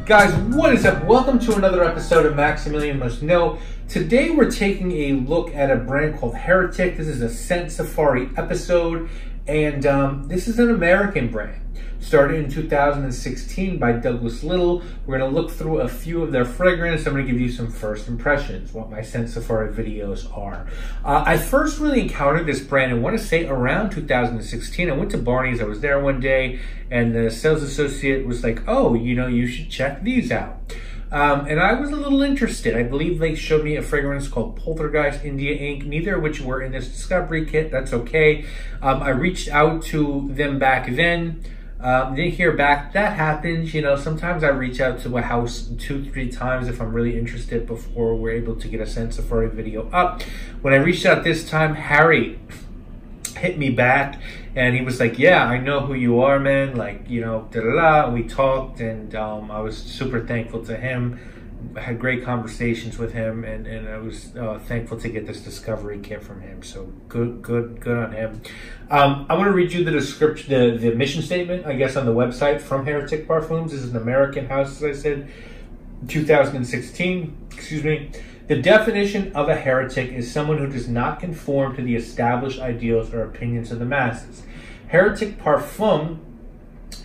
Guys, what is up? Welcome to another episode of Maximilian Must Know. Today we're taking a look at a brand called Heretic. This is a scent safari episode, and this is an American brand. Started in 2016 by Douglas Little. We're going to look through a few of their fragrances. I'm going to give you some first impressions, what my scent safari videos are. I first really encountered this brand, I want to say around 2016. I went to Barney's. I was there one day, and the sales associate was like, oh, you know, you should check these out. And I was a little interested. I believe they showed me a fragrance called Poltergeist India Ink, neither of which were in this discovery kit. That's okay. I reached out to them back then. Didn't hear back. That happens, you know. Sometimes I reach out to a house 2-3 times if I'm really interested before we're able to get a scent safari video up. When I reached out this time, Harry hit me back and he was like, yeah, I know who you are, man. Like, you know, da-da-da. We talked, and I was super thankful to him. I had great conversations with him, and I was thankful to get this discovery kit from him. So good on him. I want to read you the description, the mission statement, I guess, on the website from Heretic Parfums. This is an American house, as I said, 2016. Excuse me. The definition of a heretic is someone who does not conform to the established ideals or opinions of the masses. Heretic Parfum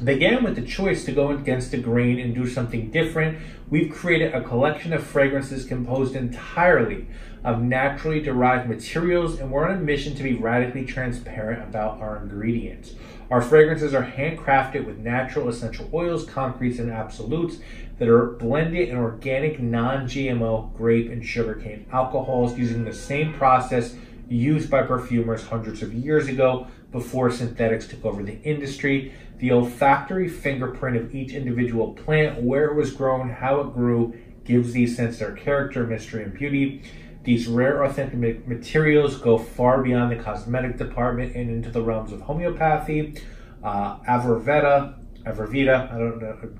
began with the choice to go against the grain and do something different. We've created a collection of fragrances composed entirely of naturally derived materials, and we're on a mission to be radically transparent about our ingredients. Our fragrances are handcrafted with natural essential oils, concretes, and absolutes that are blended in organic, non-GMO grape and sugarcane alcohols using the same process used by perfumers hundreds of years ago before synthetics took over the industry. The olfactory fingerprint of each individual plant, where it was grown, how it grew, gives these scents their character, mystery, and beauty. These rare, authentic materials go far beyond the cosmetic department and into the realms of homeopathy, Ayurveda, I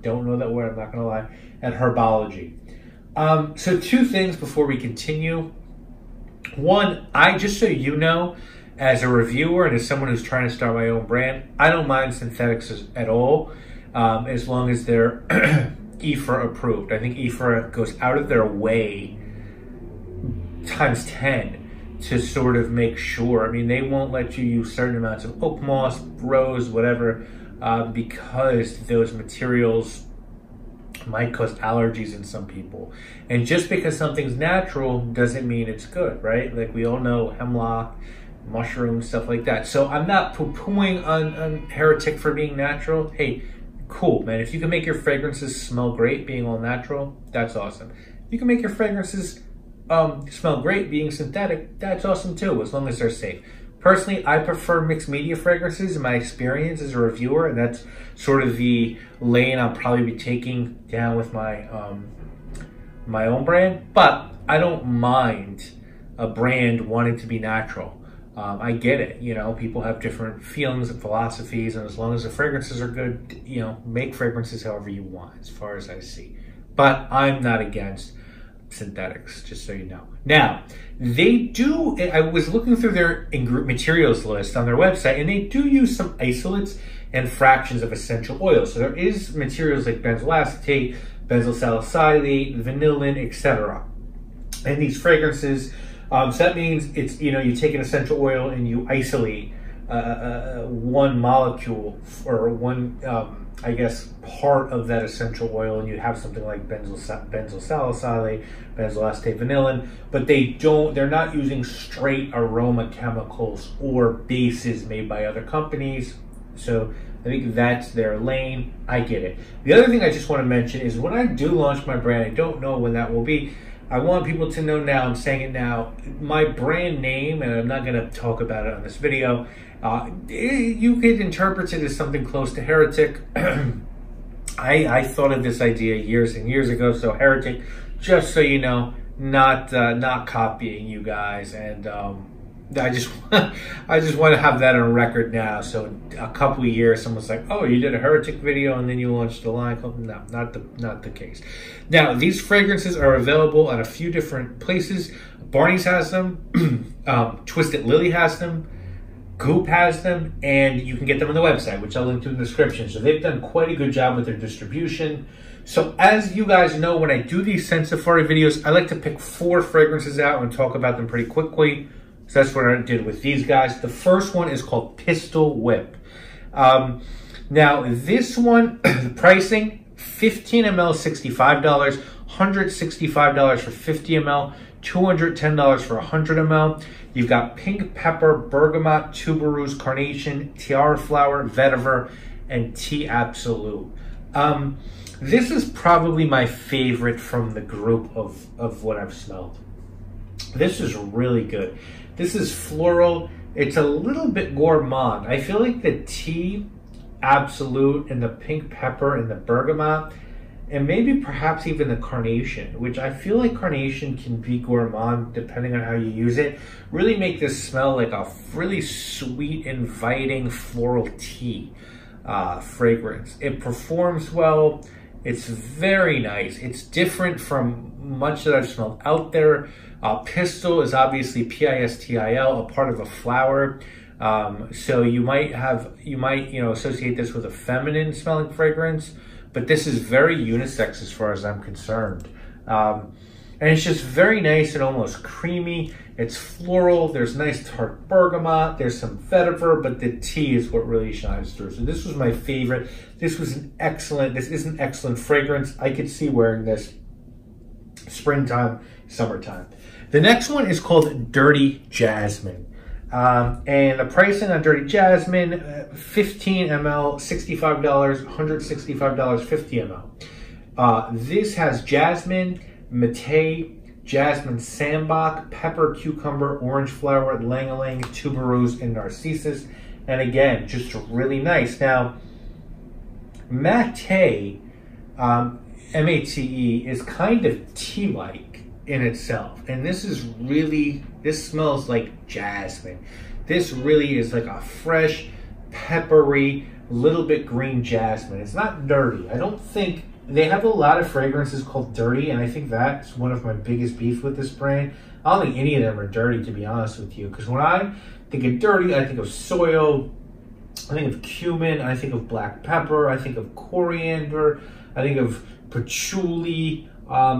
don't know that word, I'm not going to lie, and herbology. So two things before we continue. One, just so you know, as a reviewer and as someone who's trying to start my own brand, I don't mind synthetics at all, as long as they're IFRA approved. I think IFRA goes out of their way times 10 to sort of make sure. I mean, they won't let you use certain amounts of oak moss, rose, whatever, because those materials might cause allergies in some people. And just because something's natural doesn't mean it's good, right? Like we all know hemlock, mushrooms, stuff like that. So I'm not poo-pooing on Heretic for being natural. Hey, cool, man. If you can make your fragrances smell great being all natural, that's awesome. You can make your fragrances smell great being synthetic, that's awesome too, as long as they're safe. Personally, I prefer mixed media fragrances in my experience as a reviewer, and that's sort of the lane I'll probably be taking down with my my own brand. But I don't mind a brand wanting to be natural. I get it, you know, people have different feelings and philosophies, and as long as the fragrances are good, you know, make fragrances however you want, as far as I see. But I'm not against synthetics, just so you know. Now, they do, I was looking through their materials list on their website, and they do use some isolates and fractions of essential oils. So there is materials like benzoyl acetate, benzoyl salicylate, vanillin, etc. And these fragrances, so that means it's, you know, you take an essential oil and you isolate one molecule or one, I guess, part of that essential oil, and you have something like benzoyl salicylate, benzoyl acetate, vanillin, but they're not using straight aroma chemicals or bases made by other companies. So I think that's their lane. I get it. The other thing I just want to mention is when I do launch my brand, I don't know when that will be. I want people to know now, I'm saying it now, my brand name, and I'm not going to talk about it on this video, you could interpret it as something close to Heretic. I thought of this idea years and years ago, so Heretic, just so you know, not copying you guys, and I just want to have that on record now. So a couple of years, someone's like, "Oh, you did a Heretic video and then you launched the line." No, not the case. Now, these fragrances are available at a few different places. Barney's has them. Twisted Lily has them. Goop has them, and you can get them on the website, which I'll link to in the description. So they've done quite a good job with their distribution. So as you guys know, when I do these scent safari videos, I like to pick 4 fragrances out and talk about them pretty quickly. So that's what I did with these guys. The first one is called Pistol Whip. Now this one, the pricing, 15 ml, $65, $165 for 50 ml, $210 for 100 ml. You've got pink pepper, bergamot, tuberose, carnation, tiara flower, vetiver, and tea absolute. This is probably my favorite from the group of what I've smelled. This is really good. This is floral. It's a little bit gourmand. I feel like the tea absolute and the pink pepper and the bergamot, and maybe perhaps even the carnation, which I feel like carnation can be gourmand depending on how you use it, really make this smell like a really sweet, inviting floral tea fragrance. It performs well. It's very nice. It's different from much that I've smelled out there. Pistil is obviously P-I-S-T-I-L, a part of a flower. So you might associate this with a feminine smelling fragrance, but this is very unisex as far as I'm concerned. And it's just very nice and almost creamy. It's floral. There's nice tart bergamot. There's some vetiver, but the tea is what really shines through. So this was my favorite. This is an excellent fragrance. I could see wearing this springtime, summertime. The next one is called Dirty Jasmine. And the pricing on Dirty Jasmine, 15 ml, $65, $165, 50 ml. This has jasmine, mate, jasmine sambac, pepper, cucumber, orange flower, ylang-ylang, tuberose, and narcissus. And again, just really nice. Now, mate, M-A-T-E, is kind of tea-like in itself. And this smells like jasmine. This really is like a fresh, peppery, little bit green jasmine. It's not dirty. I don't think they have a lot of fragrances called dirty, and I think that's one of my biggest beef with this brand. I don't think any of them are dirty, to be honest with you, because when I think of dirty, I think of soil, I think of cumin, I think of black pepper, I think of coriander, I think of patchouli.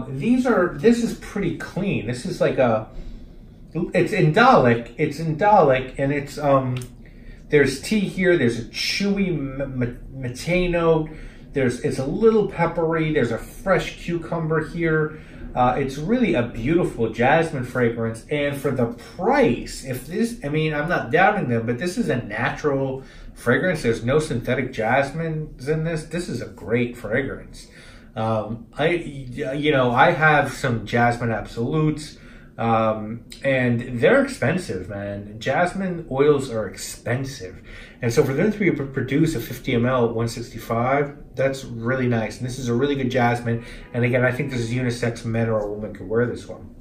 This is pretty clean. This is like it's indolic, and it's, there's tea here, there's a chewy mate note, it's a little peppery, there's a fresh cucumber here. It's really a beautiful jasmine fragrance, and for the price, I'm not doubting them, but this is a natural fragrance. There's no synthetic jasmines in this. This is a great fragrance. I have some jasmine absolutes, and they're expensive, man. Jasmine oils are expensive. And so for them to be able to produce a 50 ml 165, that's really nice. And this is a really good jasmine. And again, I think this is unisex. Men or a woman could wear this one.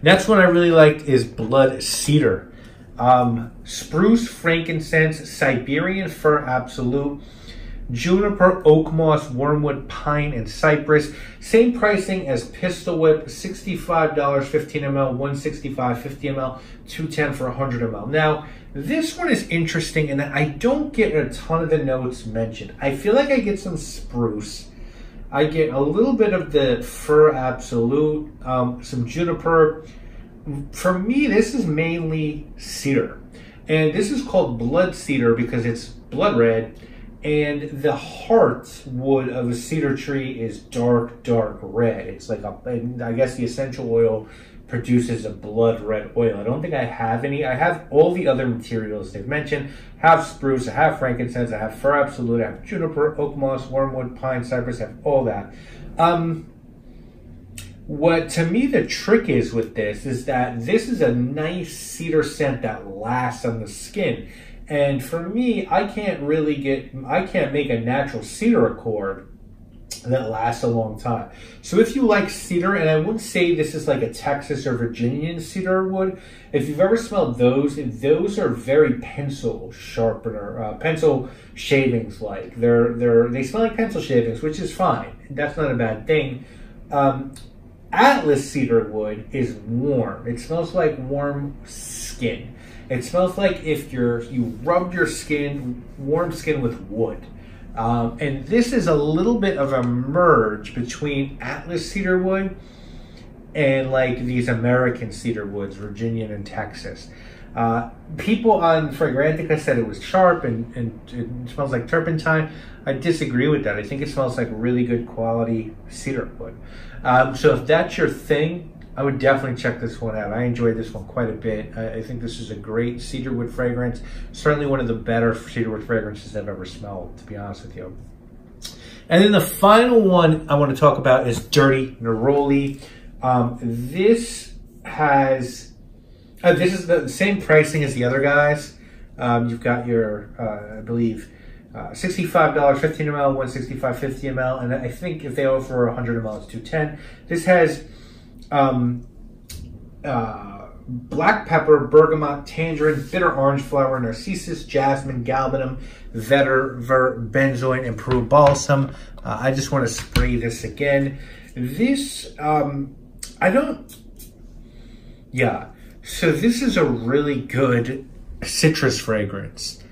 Next one I really liked is Blood Cedar. Spruce, frankincense, Siberian fir absolute, juniper, oak moss, wormwood, pine, and cypress. Same pricing as Pistol Whip, $65, 15 ml, $165, 50 ml, $210 for 100 ml. Now, this one is interesting in that I don't get a ton of the notes mentioned. I feel like I get some spruce. I get a little bit of the fir absolute, some juniper. For me, this is mainly cedar. And this is called Blood Cedar because it's blood red. And the heart wood of a cedar tree is dark, dark red. It's like I guess the essential oil produces a blood red oil. I don't think I have any. I have all the other materials they've mentioned. I have spruce, I have frankincense, I have fir absolute, I have juniper, oak moss, wormwood, pine, cypress, I have all that. What to me the trick is with this is that this is a nice cedar scent that lasts on the skin. And for me, I can't make a natural cedar accord that lasts a long time. So if you like cedar, and I wouldn't say this is like a Texas or Virginian cedar wood, if you've ever smelled those are very pencil sharpener, pencil shavings like. They smell like pencil shavings, which is fine. That's not a bad thing. Atlas cedar wood is warm. It smells like warm skin. It smells like if you rubbed your skin, warm skin with wood. And this is a little bit of a merge between Atlas cedar wood and like these American cedar woods, Virginian and Texas. People on Fragrantica said it was sharp and it smells like turpentine. I disagree with that. I think it smells like really good quality cedar wood. So if that's your thing, I would definitely check this one out. I enjoyed this one quite a bit. I think this is a great cedarwood fragrance. Certainly one of the better cedarwood fragrances I've ever smelled, to be honest with you. And then the final one I want to talk about is Dirty Neroli. This is the same pricing as the other guys. You've got your, I believe, $65, 15 ml, 165, 50 ml, and I think if they offer 100 ml, it's $210. This has black pepper, bergamot, tangerine, bitter orange flower, narcissus, jasmine, galbanum, vetiver, benzoin, and Peru balsam. I just want to spray this again. This, so this is a really good citrus fragrance.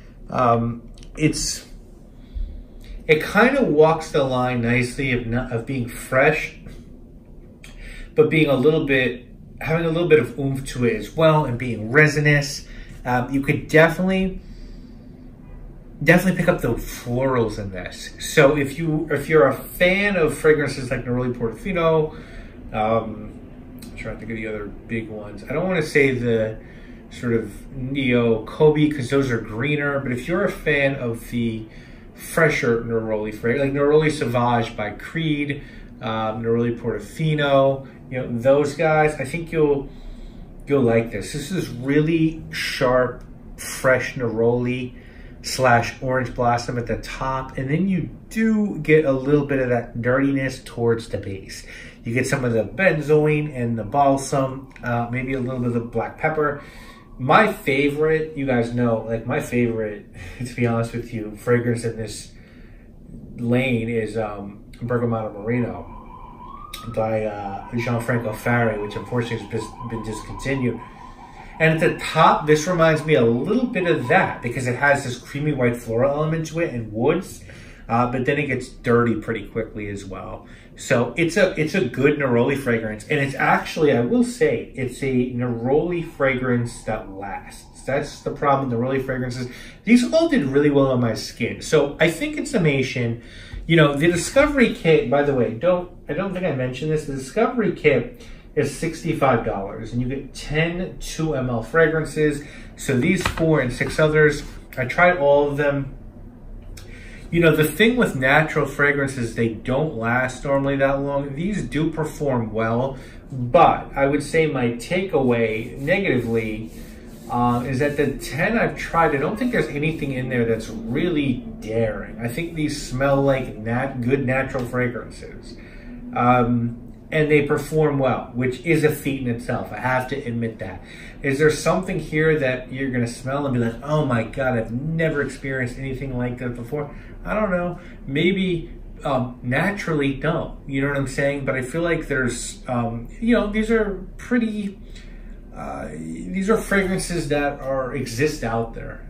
It kind of walks the line nicely of being fresh, but being having a little bit of oomph to it as well, and being resinous. You could definitely pick up the florals in this. So if you're a fan of fragrances like Neroli Portofino, I'm trying to think of the other big ones. I don't want to say the sort of Neo Kobe because those are greener, but if you're a fan of the fresher Neroli fragrance, like Neroli Sauvage by Creed, Neroli Portofino, those guys, I think you'll like this. This is really sharp, fresh Neroli / orange blossom at the top, and then you do get a little bit of that dirtiness towards the base. You get some of the benzoin and the balsam, maybe a little bit of the black pepper. My favorite, you guys know, like my favorite, to be honest with you, fragrance in this lane is Bergamotto Merino by Gianfranco Fari, which unfortunately has been discontinued. And at the top, this reminds me a little bit of that because it has this creamy white floral element to it and woods, but then it gets dirty pretty quickly as well. So it's a good Neroli fragrance, and it's actually, I will say, it's a Neroli fragrance that lasts. That's the problem with Neroli fragrances. These all did really well on my skin. So I think in summation, the Discovery Kit, by the way, I don't think I mentioned this, the Discovery Kit is $65, and you get 10 2 ml fragrances. So these 4 and 6 others, I tried all of them. The thing with natural fragrances, they don't last normally that long. These do perform well, but I would say my takeaway negatively is that the 10 I've tried, I don't think there's anything in there that's really daring. I think these smell like good natural fragrances. And they perform well, which is a feat in itself. I have to admit that. Is there something here that you're going to smell and be like, oh my God, I've never experienced anything like that before? I don't know. Maybe naturally don't. You know what I'm saying? But I feel like there's, these are pretty, these are fragrances that exist out there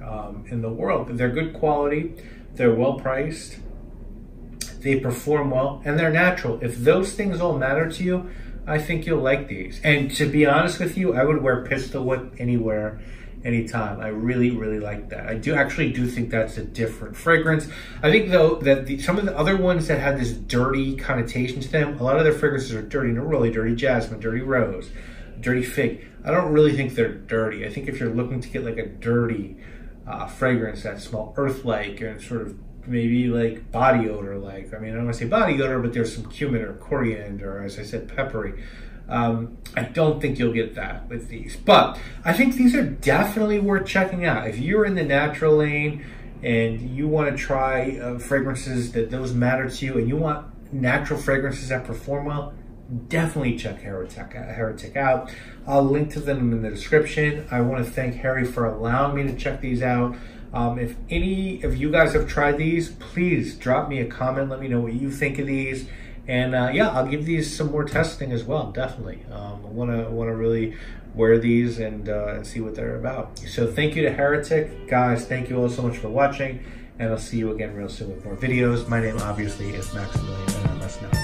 in the world. They're good quality. They're well priced. They perform well, and they're natural. If those things all matter to you, I think you'll like these. And to be honest with you, I would wear Pistol Whip anywhere, anytime. I really, really like that. I actually do think that's a different fragrance. I think, though, that some of the other ones that had this dirty connotation to them, a lot of their fragrances are dirty Neroli, dirty Jasmine, dirty Rose, dirty Fig. I don't really think they're dirty. I think if you're looking to get like a dirty fragrance that smells earth-like and sort of maybe like body odor, like, I mean, I don't want to say body odor, but there's some cumin or coriander, or as I said, peppery. I don't think you'll get that with these, but I think these are definitely worth checking out. If you're in the natural lane and you want to try fragrances that those matter to you, and you want natural fragrances that perform well, definitely check Heretic out. I'll link to them in the description. I want to thank Harry for allowing me to check these out. If any of you guys have tried these, please drop me a comment. Let me know what you think of these. And yeah, I'll give these some more testing as well, definitely. I want to really wear these and see what they're about. So thank you to Heretic. Guys, thank you all so much for watching, and I'll see you again real soon with more videos. My name obviously is Maximilian, and I must know.